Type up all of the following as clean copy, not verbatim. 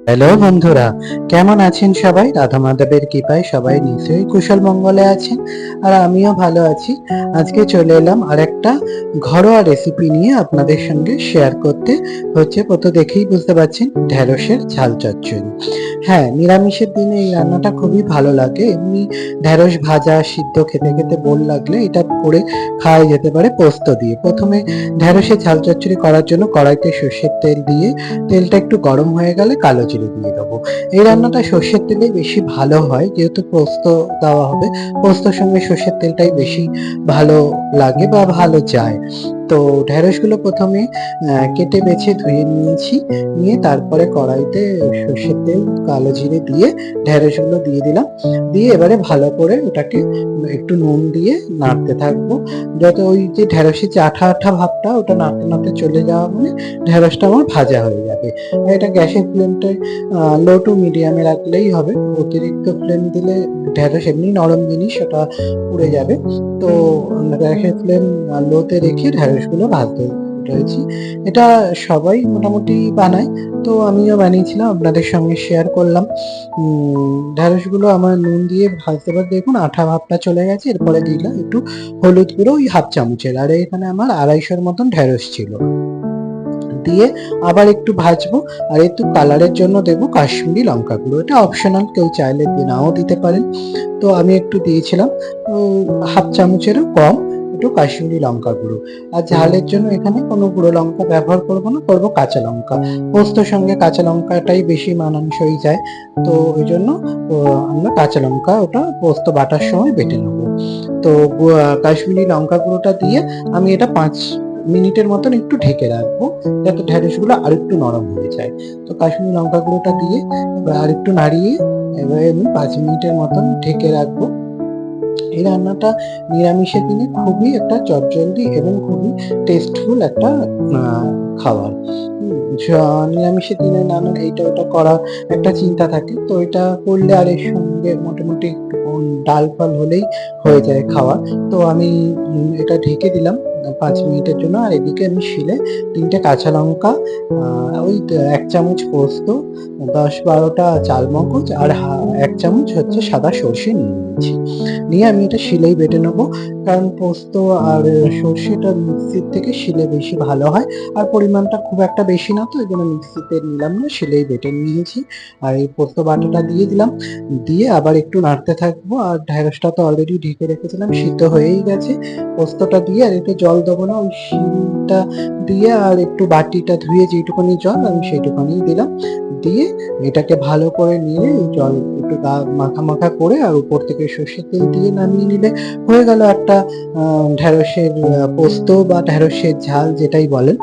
Hello বন্ধুরা, কেমন আছেন সবাই? রাধা মাধবের কৃপায় সবাই নিশ্চয়ই কুশল মঙ্গলে আছেন, আর আমিও ভালো আছি। আজকে চলে এলাম আর একটা ঘরোয়া রেসিপি নিয়ে আপনাদের সঙ্গে শেয়ার করতে। প্রথম দেখেই বুঝতে পারছেন, ঢেঁড়সের ঝাল চচ্চড়ি। হ্যাঁ, নিরামিষের দিনে এই রান্নাটা খুবই ভালো লাগে। এমনি ঢেঁড়স ভাজা সিদ্ধ খেতে খেতে বোর লাগলে এটা করে খাওয়া যেতে পারে পোস্ত দিয়ে। প্রথমে ঢেঁড়সের ঝাল চচ্চড়ি করার জন্য কড়াইতে সর্ষের তেল দিয়ে, তেলটা একটু গরম হয়ে গেলে কালো জিরে দিয়ে দেবো। এই রান্নাটা সর্ষের তেলে বেশি ভালো হয়, যেহেতু পোস্ত দেওয়া হবে। পোস্তর সঙ্গে সর্ষের তেলটাই বেশি ভালো লাগে বা ভালো যায়। তো ঢেঁড়সগুলো প্রথমে কেটে বেছে ধুয়ে নিয়েছি। নিয়ে তারপরে কড়াইতে সর্ষের তেল, কালো জিরে দিয়ে ঢেঁড়সগুলো দিয়ে দিলাম। দিয়ে এবারে ভালো করে ওটাকে একটু নুন দিয়ে নাড়তে থাকবো। যত ওই যে ঢেঁড়সের যে আঠা আঠা ভাবটা, ওটা নাড়তে নাড়তে চলে যাওয়া মানে ঢেঁড়সটা আমার ভাজা হয়ে যাবে। এটা গ্যাসের ফ্লেমটা লো টু মিডিয়ামে রাখলেই হবে। অতিরিক্ত ফ্লেম দিলে ঢেঁড়স এমনি নরম জিনিস, ওটা পুড়ে যাবে। তো গ্যাসের ফ্লেম লোতে রেখে ঢেঁড়সগুলো ভাজতে রয়েছি। এটা সবাই মোটামুটি বানায়, তো আমিও বানিয়েছিলাম, আপনাদের সঙ্গে শেয়ার করলাম। ঢেঁড়সগুলো আমার নুন দিয়ে ভাজতে ভাজতে দেখুন আঠা ভাবটা চলে গেছে। এরপরে দিলাম একটু হলুদ গুঁড়ো, ওই হাফ চামচের। আর এখানে আমার 250 মতন ঢেঁড়স ছিল। দিয়ে আবার একটু ভাজবো। আর একটু কালারের জন্য দেবো কাশ্মীরি লঙ্কা গুঁড়ো। এটা অপশনাল, কেউ চাইলে নাও দিতে পারেন। তো আমি একটু দিয়েছিলাম, হাফ চামচেরও কম একটু কাশ্মীরি লঙ্কা গুঁড়ো। আর ঝালের জন্য এখানে কোনো গুঁড়ো লঙ্কা ব্যবহার করবো না, করবো কাঁচা লঙ্কা। পোস্তর সঙ্গে কাঁচা লঙ্কাটাই বেশি মানানসই যায়। তো ওই জন্য আমরা কাঁচা লঙ্কা ওটা পোস্ত বাটার সময় বেটে নেবো। তো কাশ্মীরি লঙ্কা গুঁড়োটা দিয়ে আমি এটা 5 মিনিটের মতন একটু ঢেকে রাখবো, যাতে ঢেঁড়সগুলো আর একটু নরম হয়ে যায়। তো কাশ্মীরি লঙ্কা গুঁড়োটা দিয়ে আর একটু নাড়িয়ে এবারে আমি 5 মিনিটের মতন ঢেকে রাখবো। এই রান্নাটা নিরামিষের দিনে খুবই একটা চটজলদি এবং খুবই টেস্টফুল একটা খাবার। নিরামিষের দিনে নানান এইটা ওটা করা একটা চিন্তা থাকে, তো এটা করলে আর এর সঙ্গে মোটামুটি একটু ডাল ফাল হলেই হয়ে যায় খাওয়া। তো আমি এটা ঢেকে দিলাম 5 মিনিটের জন্য। আর এদিকে আমি শিলে 3টে কাঁচা লঙ্কা, ওই 1 চামচ পোস্ত, 10-12টা চালমগজ, আর 1 চামচ হচ্ছে সাদা সর্ষে নিয়ে নিয়েছি। নিয়ে আমি এটা শিলেই বেটে নেবো, কারণ পোস্ত আর সর্ষেটা মিক্সির থেকে শিলে বেশি ভালো হয়। আর পরিমাণটা খুব একটা বেশি না, তো এই জন্য মিক্সিতে নিলাম না, শিলেই বেটে নিয়েছি। আর এই পোস্ত বাটাটা দিয়ে দিলাম। দিয়ে আবার একটু নাড়তে থাকবো। আর ঢেঁড়সটা তো অলরেডি ঢেকে রেখেছিলাম, সিদ্ধ হয়েই গেছে। পোস্তটা দিয়ে আর একটু জল দেবো না, ওই শিলটা দিয়ে আর একটু বাটিটা ধুয়ে যেটুকুনি জল আমি সেইটুকুনি দিলাম। দিয়ে এটাকে ভালো করে নিয়ে জল একটু মাখা মাখা করে আর উপর থেকে সর্ষের তেল দিয়ে নামিয়ে নিলে হয়ে গেল একটা ঢেঁড়সের পোস্ত বা ঢেঁড়সের ঝাল যেটাই বলেন।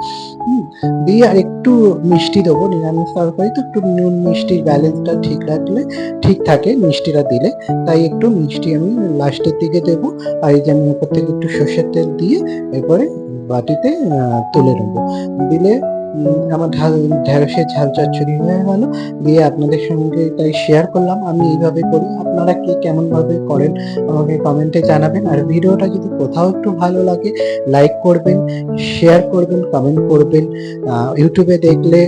দিয়ে আর একটু মিষ্টি দেবো, নিরামিষ তরকারি তো একটু নুন মিষ্টির ব্যালেন্সটা ঠিক রাখলে ঠিক থাকে মিষ্টিটা দিলে। তাই একটু মিষ্টি আমি লাস্টের দিকে দেবো। আর এই যে আমি উপর থেকে একটু সর্ষের তেল দিয়ে এরপরে বাটিতে তুলে নেবো। দিলে আমার ঢেঁড়সের ঝাল চচ্চড়ি হয়ে গেল। দিয়ে আপনাদের সঙ্গে তাই শেয়ার করলাম, আমি এইভাবে করি। আপনারা কে কেমন ভাবে করেন আমাকে কমেন্টে জানাবেন। আর ভিডিওটা যদি কোথাও একটু ভালো লাগে, লাইক করবেন, শেয়ার করবেন, কমেন্ট করবেন। ইউটিউবে দেখলে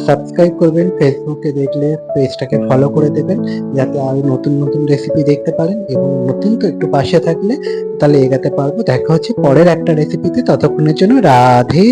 সাবস্ক্রাইব করবেন, ফেসবুকে দেখলে পেজটাকে ফলো করে দেবেন, যাতে আরো নতুন নতুন রেসিপি দেখতে পারেন। এবং নতুন তো একটু পাশে থাকলে তাহলে এগাতে পারবো। দেখা হচ্ছে পরের একটা রেসিপিতে, ততক্ষণের জন্য রাধে।